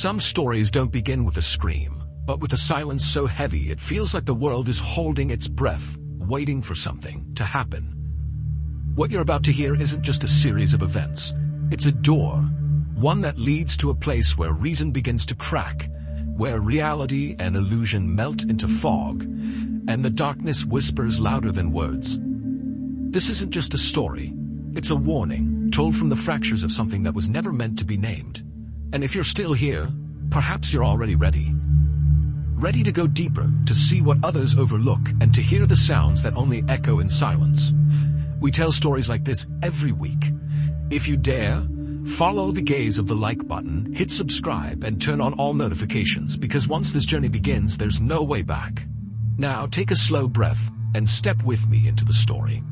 Some stories don't begin with a scream, but with a silence so heavy it feels like the world is holding its breath, waiting for something to happen. What you're about to hear isn't just a series of events. It's a door, one that leads to a place where reason begins to crack, where reality and illusion melt into fog, and the darkness whispers louder than words. This isn't just a story. It's a warning, told from the fractures of something that was never meant to be named. And if you're still here, perhaps you're already ready. Ready to go deeper, to see what others overlook, and to hear the sounds that only echo in silence. We tell stories like this every week. If you dare, follow the gaze of the like button, hit subscribe, and turn on all notifications, because once this journey begins, there's no way back. Now, take a slow breath and step with me into the story.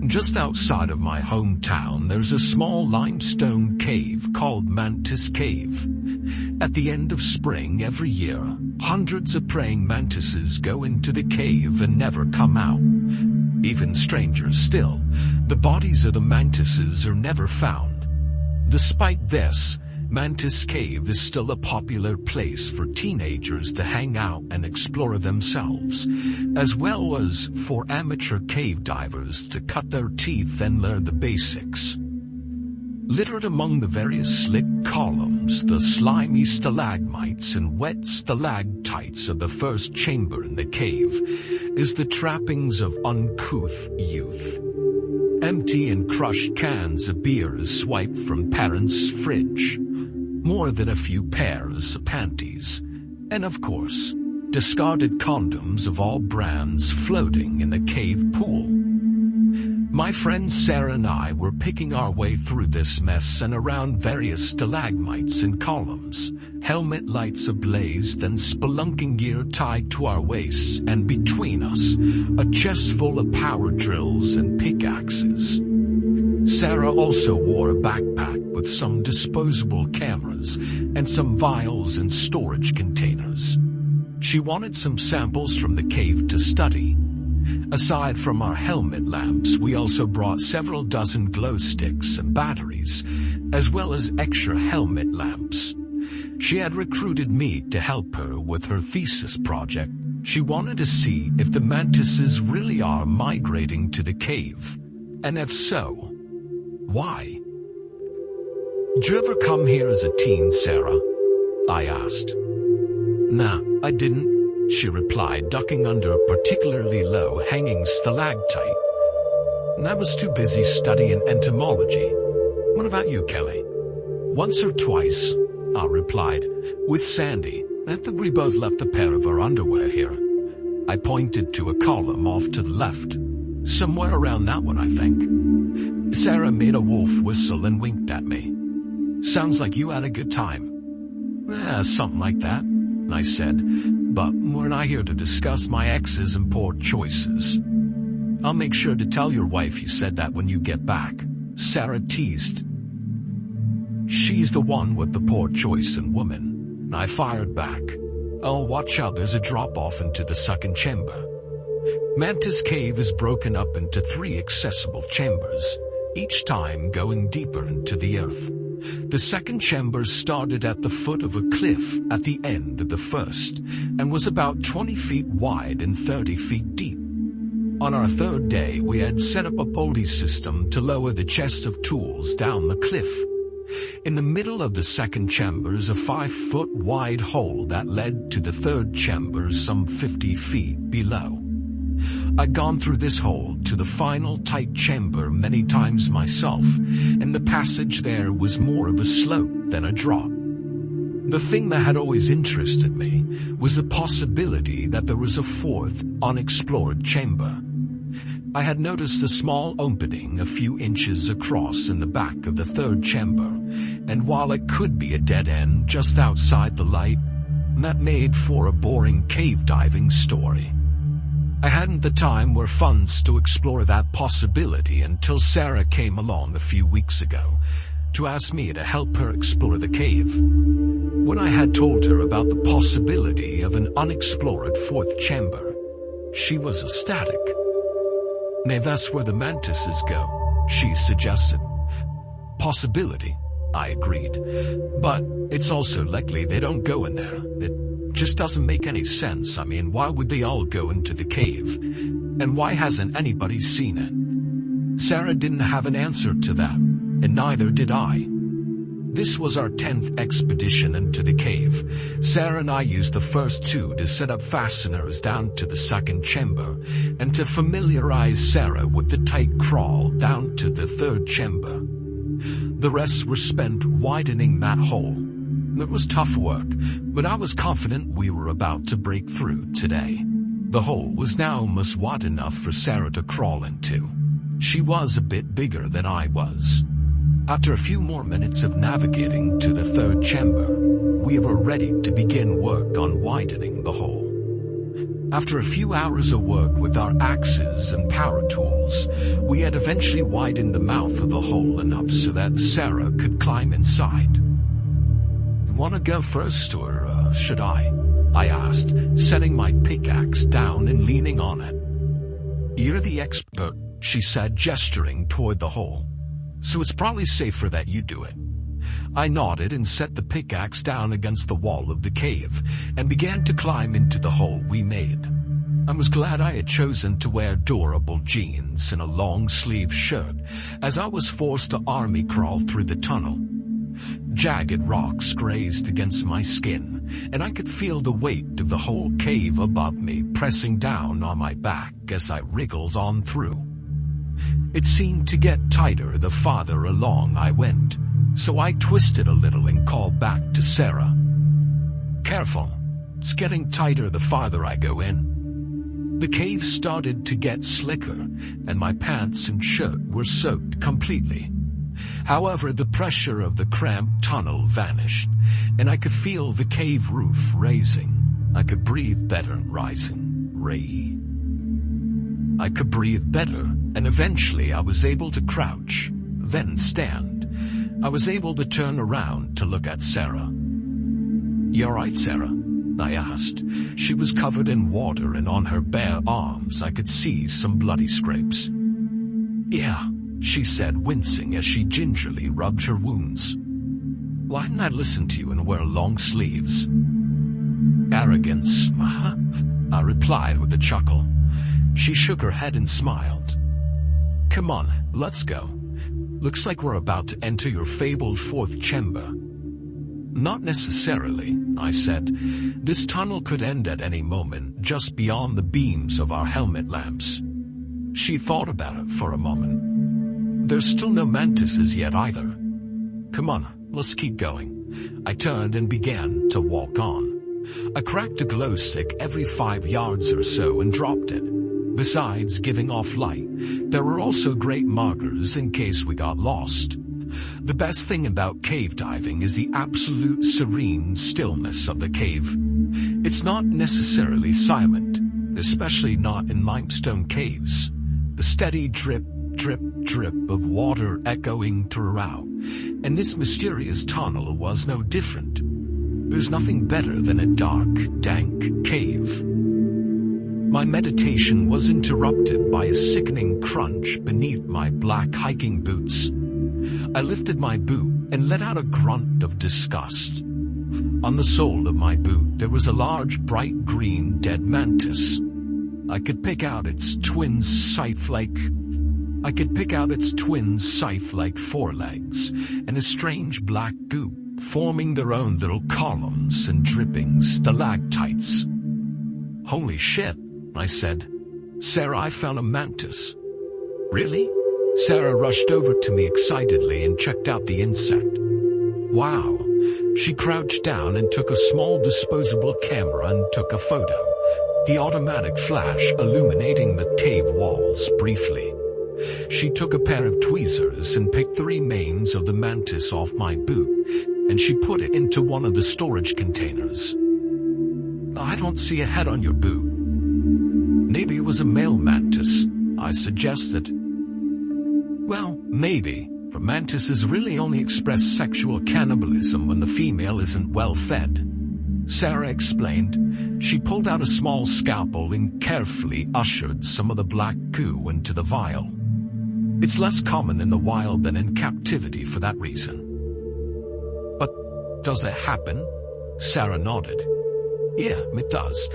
Just outside of my hometown, there's a small limestone cave called Mantis Cave. At the end of spring every year, hundreds of praying mantises go into the cave and never come out. Even stranger still, the bodies of the mantises are never found. Despite this, Mantis Cave is still a popular place for teenagers to hang out and explore themselves, as well as for amateur cave divers to cut their teeth and learn the basics. Littered among the various slick columns, the slimy stalagmites and wet stalactites of the first chamber in the cave, is the trappings of uncouth youth. Empty and crushed cans of beer swiped from parents' fridge. More than a few pairs of panties, and of course, discarded condoms of all brands floating in the cave pool. My friend Sarah and I were picking our way through this mess and around various stalagmites and columns, helmet lights ablaze and spelunking gear tied to our waists, and between us, a chest full of power drills and pickaxes. Sarah also wore a backpack with some disposable cameras and some vials and storage containers. She wanted some samples from the cave to study. Aside from our helmet lamps, we also brought several dozen glow sticks and batteries, as well as extra helmet lamps. She had recruited me to help her with her thesis project. She wanted to see if the mantises really are migrating to the cave, and if so, why? Did you ever come here as a teen, Sarah? I asked. Nah, I didn't, she replied, ducking under a particularly low-hanging stalactite. And I was too busy studying entomology. What about you, Kelly? Once or twice, I replied, with Sandy, after we both left a pair of our underwear here. I pointed to a column off to the left. Somewhere around that one, I think. Sarah made a wolf whistle and winked at me. Sounds like you had a good time. Something like that, I said, but we're not here to discuss my exes and poor choices. I'll make sure to tell your wife you said that when you get back, Sarah teased. She's the one with the poor choice in woman, I fired back. Oh, watch out, there's a drop-off into the second chamber. Mantis Cave is broken up into 3 accessible chambers, each time going deeper into the earth. The second chamber started at the foot of a cliff at the end of the first, and was about 20 feet wide and 30 feet deep. On our third day, we had set up a pulley system to lower the chest of tools down the cliff. In the middle of the second chamber is a 5-foot wide hole that led to the third chamber some 50 feet below. I'd gone through this hole to the final tight chamber many times myself, and the passage there was more of a slope than a drop. The thing that had always interested me was the possibility that there was a 4th, unexplored chamber. I had noticed a small opening a few inches across in the back of the third chamber, and while it could be a dead end just outside the light, that made for a boring cave diving story. I hadn't the time or funds to explore that possibility until Sarah came along a few weeks ago. to ask me to help her explore the cave. When I had told her about the possibility of an unexplored fourth chamber, she was ecstatic. "Nay, that's where the mantises go," she suggested. "Possibility," I agreed. "But it's also likely they don't go in there. It just doesn't make any sense. I mean, why would they all go into the cave? And why hasn't anybody seen it?" Sarah didn't have an answer to that, and neither did I. This was our 10th expedition into the cave. Sarah and I used the first 2 to set up fasteners down to the second chamber, and to familiarize Sarah with the tight crawl down to the third chamber. The rest were spent widening that hole. It was tough work, but I was confident we were about to break through today. The hole was now almost wide enough for Sarah to crawl into. She was a bit bigger than I was. After a few more minutes of navigating to the third chamber, we were ready to begin work on widening the hole. After a few hours of work with our axes and power tools, we had eventually widened the mouth of the hole enough so that Sarah could climb inside. "Want to go first, or should I?" I asked, setting my pickaxe down and leaning on it. "You're the expert," she said, gesturing toward the hole. "So it's probably safer that you do it." I nodded and set the pickaxe down against the wall of the cave and began to climb into the hole we made. I was glad I had chosen to wear durable jeans and a long-sleeved shirt, as I was forced to army crawl through the tunnel. Jagged rocks grazed against my skin, and I could feel the weight of the whole cave above me pressing down on my back as I wriggled on through. It seemed to get tighter the farther along I went, so I twisted a little and called back to Sarah. "Careful, it's getting tighter the farther I go in." The cave started to get slicker, and my pants and shirt were soaked completely. However, the pressure of the cramped tunnel vanished, and I could feel the cave roof raising. I could breathe better, I could breathe better, and eventually I was able to crouch, then stand. I was able to turn around to look at Sarah. "You all right, Sarah?" I asked. She was covered in water, and on her bare arms I could see some bloody scrapes. "Yeah," she said, wincing as she gingerly rubbed her wounds. "Why didn't I listen to you and wear long sleeves?" "Arrogance, I replied with a chuckle. She shook her head and smiled. "Come on, let's go. Looks like we're about to enter your fabled fourth chamber." "Not necessarily," I said. "This tunnel could end at any moment, just beyond the beams of our helmet lamps." She thought about it for a moment. "There's still no mantises yet either." "Come on, let's keep going." I turned and began to walk on. I cracked a glow stick every 5 yards or so and dropped it. Besides giving off light, there were also great markers in case we got lost. The best thing about cave diving is the absolute serene stillness of the cave. It's not necessarily silent, especially not in limestone caves. The steady drip, drip, drip of water echoing throughout, and this mysterious tunnel was no different. There's nothing better than a dark, dank cave. My meditation was interrupted by a sickening crunch beneath my black hiking boots. I lifted my boot and let out a grunt of disgust. On the sole of my boot there was a large bright green dead mantis. I could pick out its twin scythe-like forelegs and a strange black goop forming their own little columns and dripping stalactites. "Holy shit," I said. "Sarah, I found a mantis." "Really?" Sarah rushed over to me excitedly and checked out the insect. "Wow." She crouched down and took a small disposable camera and took a photo, the automatic flash illuminating the cave walls briefly. She took a pair of tweezers and picked the remains of the mantis off my boot, and she put it into one of the storage containers. "I don't see a head on your boot." "Maybe it was a male mantis," I suggested. "Well, maybe," For mantises really only express sexual cannibalism when the female isn't well fed. Sarah explained. She pulled out a small scalpel and carefully ushered some of the black goo into the vial. It's less common in the wild than in captivity for that reason. But does it happen? Sarah nodded. Yeah, it does.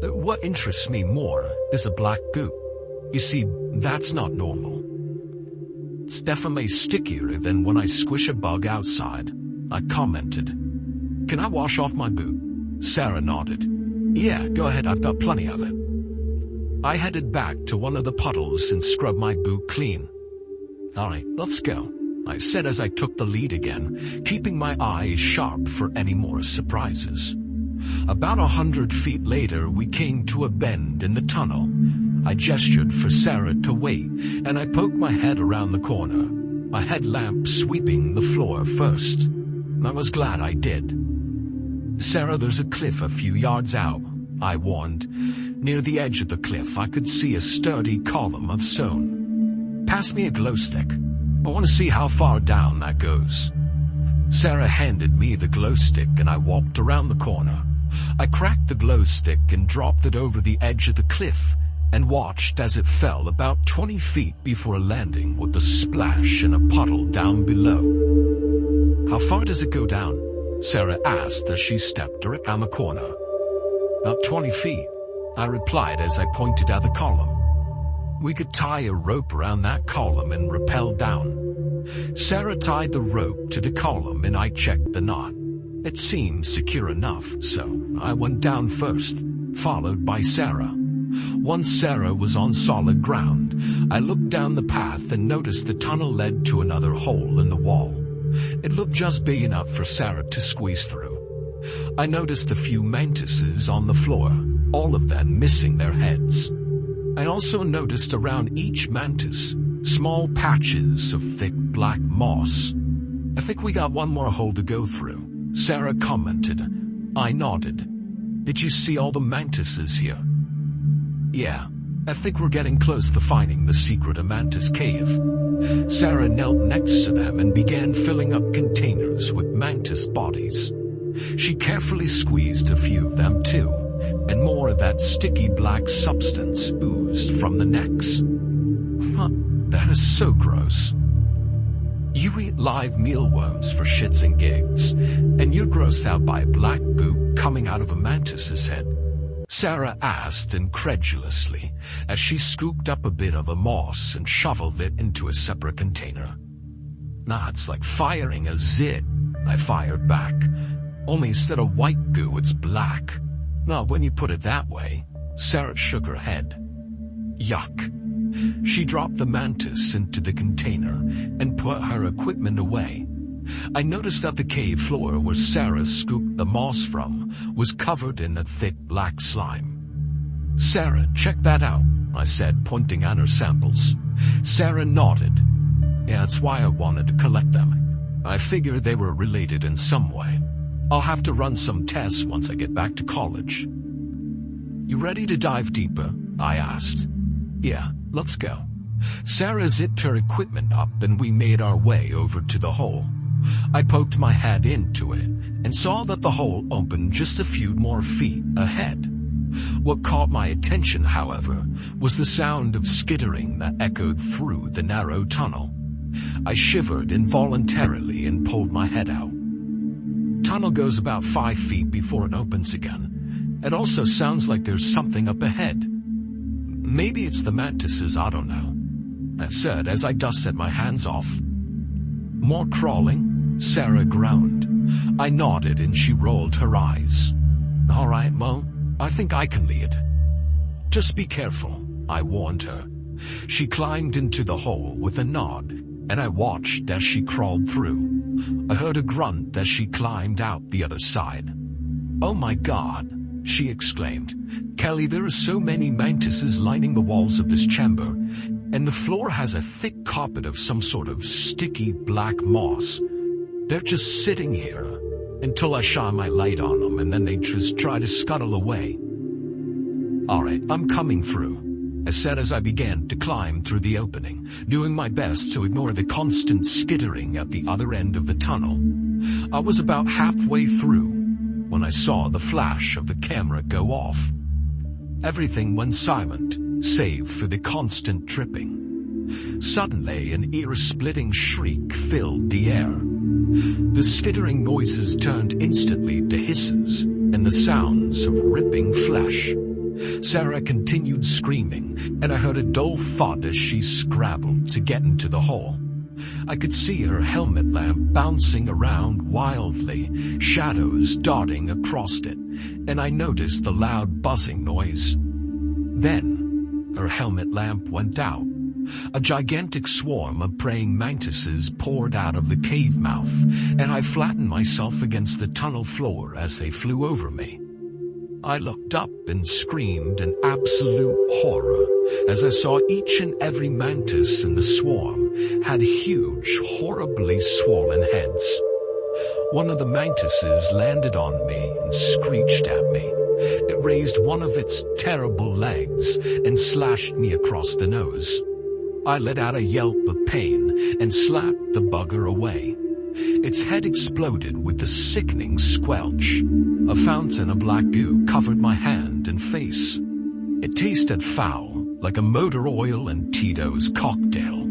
What interests me more is the black goo. You see, that's not normal. It's definitely stickier than when I squish a bug outside, I commented. Can I wash off my boot? Sarah nodded. Yeah, go ahead, I've got plenty of it. I headed back to one of the puddles and scrubbed my boot clean. Alright, let's go, I said as I took the lead again, keeping my eyes sharp for any more surprises. About 100 feet later, we came to a bend in the tunnel. I gestured for Sarah to wait, and I poked my head around the corner, my headlamp sweeping the floor first. I was glad I did. Sarah, there's a cliff a few yards out, I warned. Near the edge of the cliff, I could see a sturdy column of stone. Pass me a glow stick. I want to see how far down that goes. Sarah handed me the glow stick and I walked around the corner. I cracked the glow stick and dropped it over the edge of the cliff and watched as it fell about 20 feet before landing with a splash in a puddle down below. How far does it go down? Sarah asked as she stepped around the corner. About 20 feet, I replied as I pointed at the column. We could tie a rope around that column and rappel down. Sarah tied the rope to the column and I checked the knot. It seemed secure enough, so I went down first, followed by Sarah. Once Sarah was on solid ground, I looked down the path and noticed the tunnel led to another hole in the wall. It looked just big enough for Sarah to squeeze through. I noticed a few mantises on the floor, all of them missing their heads. I also noticed around each mantis small patches of thick black moss. I think we got one more hole to go through, Sarah commented. I nodded. Did you see all the mantises here? Yeah, I think we're getting close to finding the secret of Mantis Cave. Sarah knelt next to them and began filling up containers with mantis bodies. She carefully squeezed a few of them too, and more of that sticky black substance oozed from the necks. That is so gross. You eat live mealworms for shits and gigs, and you're grossed out by black goop coming out of a mantis's head? Sarah asked incredulously as she scooped up a bit of the moss and shoveled it into a separate container. Nah, it's like firing a zit, I fired back. Only instead of white goo, it's black. Now, when you put it that way, Sarah shook her head. Yuck. She dropped the mantis into the container and put her equipment away. I noticed that the cave floor where Sarah scooped the moss from was covered in a thick black slime. Sarah, check that out, I said, pointing at her samples. Sarah nodded. Yeah, that's why I wanted to collect them. I figured they were related in some way. I'll have to run some tests once I get back to college. You ready to dive deeper? I asked. Yeah, let's go. Sarah zipped her equipment up and we made our way over to the hole. I poked my head into it and saw that the hole opened just a few more feet ahead. What caught my attention, however, was the sound of skittering that echoed through the narrow tunnel. I shivered involuntarily and pulled my head out. Tunnel goes about 5 feet before it opens again. It also sounds like there's something up ahead. Maybe it's the mantises, I don't know, I said as I dusted my hands off. More crawling? Sarah groaned. I nodded and she rolled her eyes. All right, Mo, I think I can lead. Just be careful, I warned her. She climbed into the hole with a nod, and I watched as she crawled through. I heard a grunt as she climbed out the other side. Oh my God, she exclaimed. Kelly, there are so many mantises lining the walls of this chamber, and the floor has a thick carpet of some sort of sticky black moss. They're just sitting here until I shine my light on them, and then they just try to scuttle away. All right, I'm coming through. I said as I began to climb through the opening, doing my best to ignore the constant skittering at the other end of the tunnel. I was about halfway through when I saw the flash of the camera go off. Everything went silent, save for the constant tripping. Suddenly, an ear-splitting shriek filled the air. The skittering noises turned instantly to hisses and the sounds of ripping flesh. Sarah continued screaming, and I heard a dull thud as she scrabbled to get into the hole. I could see her helmet lamp bouncing around wildly, shadows darting across it, and I noticed the loud buzzing noise. Then, her helmet lamp went out. A gigantic swarm of praying mantises poured out of the cave mouth, and I flattened myself against the tunnel floor as they flew over me. I looked up and screamed in absolute horror as I saw each and every mantis in the swarm had huge, horribly swollen heads. One of the mantises landed on me and screeched at me. It raised one of its terrible legs and slashed me across the nose. I let out a yelp of pain and slapped the bugger away. Its head exploded with a sickening squelch. A fountain of black goo covered my hand and face. It tasted foul, like a motor oil and Tito's cocktail.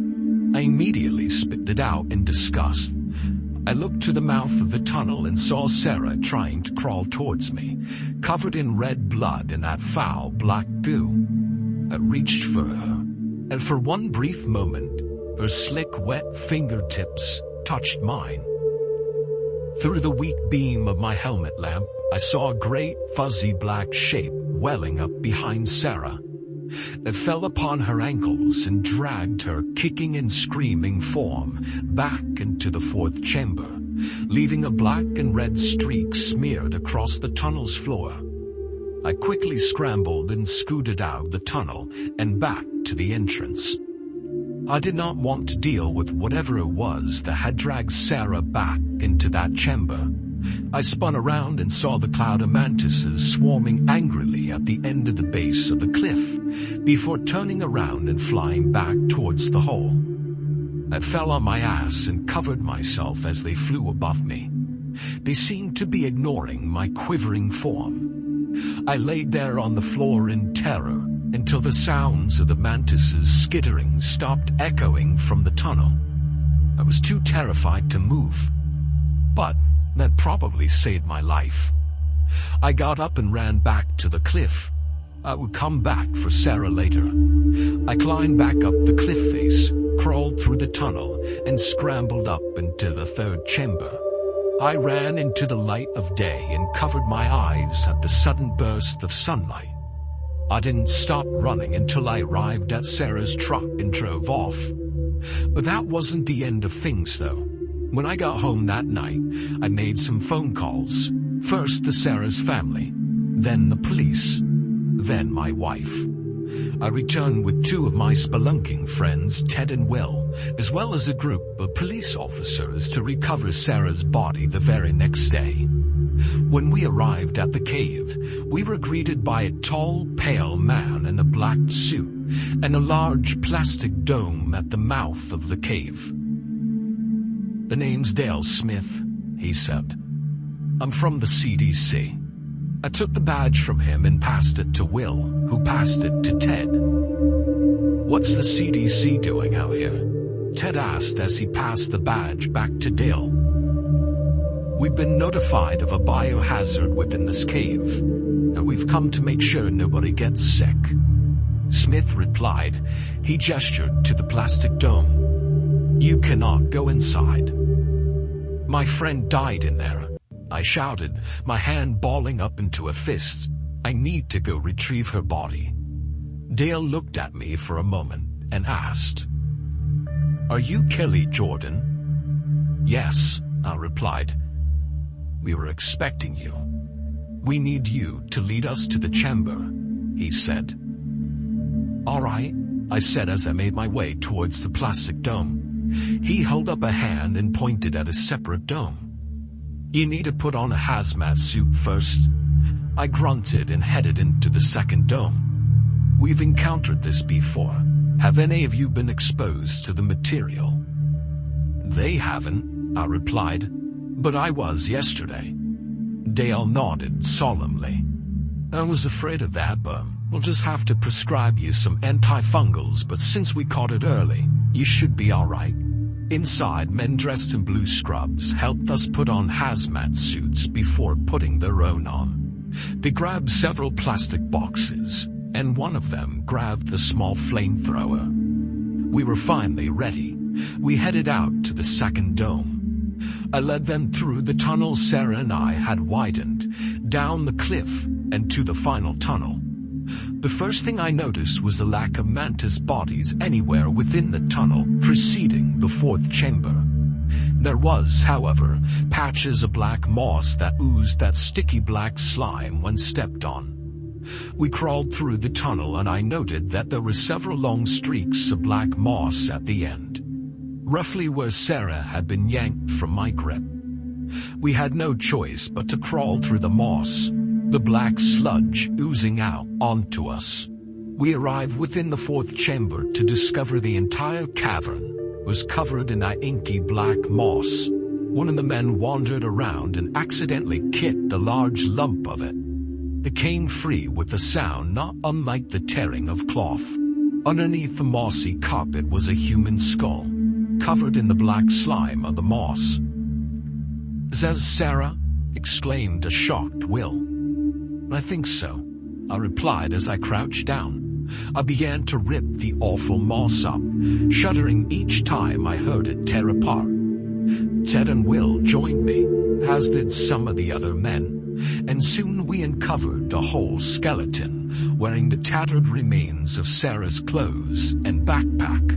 I immediately spit it out in disgust. I looked to the mouth of the tunnel and saw Sarah trying to crawl towards me, covered in red blood and that foul black goo. I reached for her, and for one brief moment, her slick, wet fingertips touched mine. Through the weak beam of my helmet lamp, I saw a great, fuzzy black shape welling up behind Sarah. It fell upon her ankles and dragged her kicking and screaming form back into the fourth chamber, leaving a black and red streak smeared across the tunnel's floor. I quickly scrambled and scooted out of the tunnel and back to the entrance. I did not want to deal with whatever it was that had dragged Sarah back into that chamber. I spun around and saw the cloud of mantises swarming angrily at the end of the base of the cliff, before turning around and flying back towards the hole. I fell on my ass and covered myself as they flew above me. They seemed to be ignoring my quivering form. I laid there on the floor in terror until the sounds of the mantises skittering stopped echoing from the tunnel. I was too terrified to move, but that probably saved my life. I got up and ran back to the cliff. I would come back for Sarah later. I climbed back up the cliff face, crawled through the tunnel, and scrambled up into the third chamber. I ran into the light of day and covered my eyes at the sudden burst of sunlight. I didn't stop running until I arrived at Sarah's truck and drove off. But that wasn't the end of things, though. When I got home that night, I made some phone calls. First to Sarah's family, then the police, then my wife. I returned with two of my spelunking friends, Ted and Will, as well as a group of police officers to recover Sarah's body the very next day. When we arrived at the cave, we were greeted by a tall, pale man in a black suit and a large plastic dome at the mouth of the cave. "The name's Dale Smith," he said. "I'm from the CDC." I took the badge from him and passed it to Will, who passed it to Ted. "What's the CDC doing out here?" Ted asked as he passed the badge back to Dale. "We've been notified of a biohazard within this cave, and we've come to make sure nobody gets sick." Smith replied. He gestured to the plastic dome. "You cannot go inside." "My friend died in there," I shouted, my hand balling up into a fist. "I need to go retrieve her body." Dale looked at me for a moment and asked, "Are you Kelly Jordan?" "Yes," I replied. "We were expecting you. We need you to lead us to the chamber," he said. "All right," I said as I made my way towards the plastic dome. He held up a hand and pointed at a separate dome. "You need to put on a hazmat suit first." I grunted and headed into the second dome. We've encountered this before. Have any of you been exposed to the material? They haven't, I replied, but I was yesterday. Dale nodded solemnly. I was afraid of that, but we'll just have to prescribe you some antifungals, but since we caught it early, you should be alright. Inside, men dressed in blue scrubs helped us put on hazmat suits before putting their own on. They grabbed several plastic boxes, and one of them grabbed the small flamethrower. We were finally ready. We headed out to the second dome. I led them through the tunnel Sarah and I had widened, down the cliff, and to the final tunnel. The first thing I noticed was the lack of mantis bodies anywhere within the tunnel preceding the fourth chamber. There was, however, patches of black moss that oozed that sticky black slime when stepped on. We crawled through the tunnel and I noted that there were several long streaks of black moss at the end, roughly where Sarah had been yanked from my grip. We had no choice but to crawl through the moss, the black sludge oozing out onto us. We arrived within the fourth chamber to discover the entire cavern was covered in that inky black moss. One of the men wandered around and accidentally kicked a large lump of it. It came free with a sound not unlike the tearing of cloth. Underneath the mossy carpet was a human skull, covered in the black slime of the moss. "Says Sarah?" exclaimed a shocked Will. "I think so," I replied as I crouched down. I began to rip the awful moss up, shuddering each time I heard it tear apart. Ted and Will joined me, as did some of the other men, and soon we uncovered a whole skeleton wearing the tattered remains of Sarah's clothes and backpack.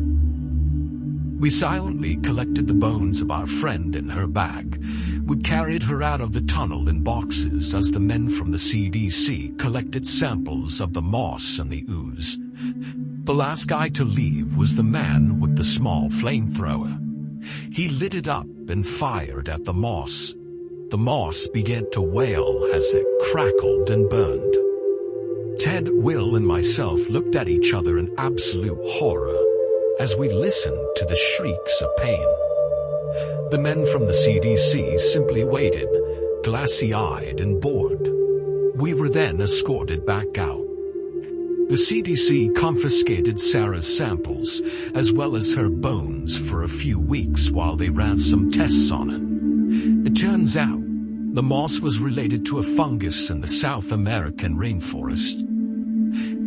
We silently collected the bones of our friend in her bag. We carried her out of the tunnel in boxes as the men from the CDC collected samples of the moss and the ooze. The last guy to leave was the man with the small flamethrower. He lit it up and fired at the moss. The moss began to wail as it crackled and burned. Ted, Will, and myself looked at each other in absolute horror as we listened to the shrieks of pain. The men from the CDC simply waited, glassy-eyed and bored. We were then escorted back out. The CDC confiscated Sarah's samples, as well as her bones, for a few weeks while they ran some tests on it. It turns out, the moss was related to a fungus in the South American rainforest.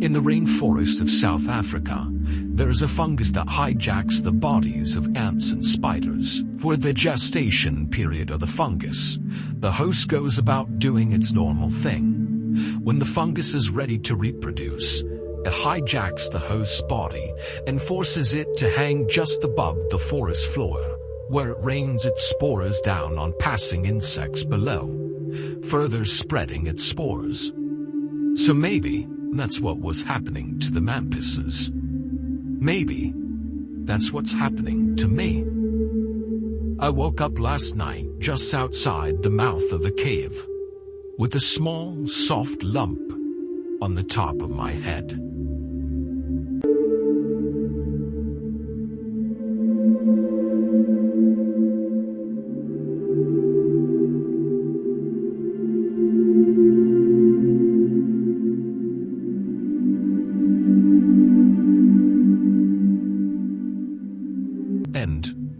In the rainforest of South Africa, there is a fungus that hijacks the bodies of ants and spiders. For the gestation period of the fungus, the host goes about doing its normal thing. When the fungus is ready to reproduce, it hijacks the host's body and forces it to hang just above the forest floor, where it rains its spores down on passing insects below, further spreading its spores. So maybe that's what was happening to the mantises. Maybe that's what's happening to me. I woke up last night just outside the mouth of the cave, with a small, soft lump on the top of my head.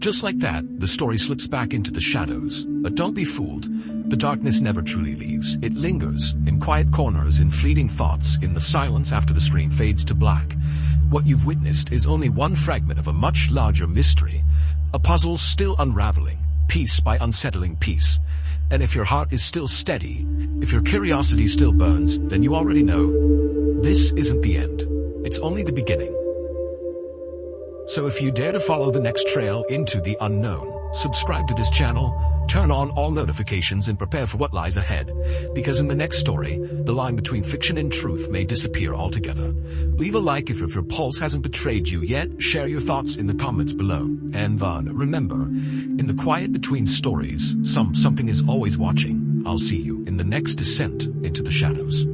Just like that, the story slips back into the shadows. But don't be fooled. The darkness never truly leaves. It lingers in quiet corners, in fleeting thoughts, in the silence after the screen fades to black. What you've witnessed is only one fragment of a much larger mystery, a puzzle still unraveling, piece by unsettling piece. And if your heart is still steady, if your curiosity still burns, then you already know this isn't the end. It's only the beginning. So if you dare to follow the next trail into the unknown, subscribe to this channel, turn on all notifications, and prepare for what lies ahead. Because in the next story, the line between fiction and truth may disappear altogether. Leave a like if your pulse hasn't betrayed you yet. Share your thoughts in the comments below. And remember, in the quiet between stories, something is always watching. I'll see you in the next descent into the shadows.